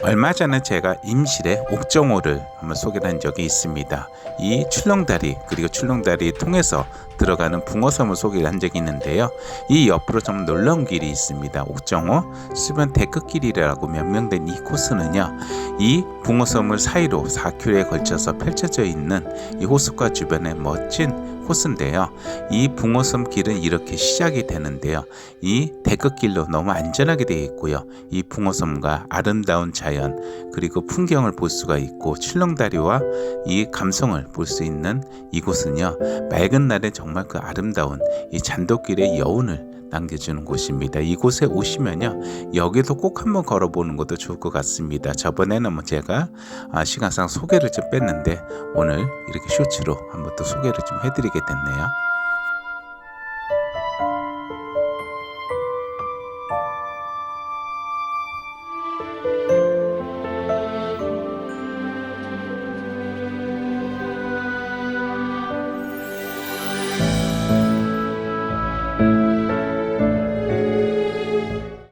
얼마 전에 제가 임실의 옥정호를 한번 소개를 한 적이 있습니다. 이 출렁다리 그리고 출렁다리 통해서 들어가는 붕어섬을 소개를 한 적이 있는데요. 이 옆으로 좀 놀라운 길이 있습니다. 옥정호 수변 데크길이라고 명명된 이 코스는요, 이 붕어섬을 사이로 4km에 걸쳐서 펼쳐져 있는 이 호숫가 주변의 멋진 코스인데요. 이 붕어섬 길은 이렇게 시작이 되는데요. 이 데크길로 너무 안전하게 되어 있고요. 이 붕어섬과 아름다운 자연 그리고 풍경을 볼 수가 있고 출렁다리와 이 감성을 볼 수 있는 이곳은요, 맑은 날에 정말 그 아름다운 이 잔도길의 여운을 남겨주는 곳입니다. 이곳에 오시면요, 여기도 꼭 한번 걸어보는 것도 좋을 것 같습니다. 저번에는 제가 시간상 소개를 좀 뺐는데 오늘 이렇게 쇼츠로 한번 또 소개를 좀 해드리게 됐네요.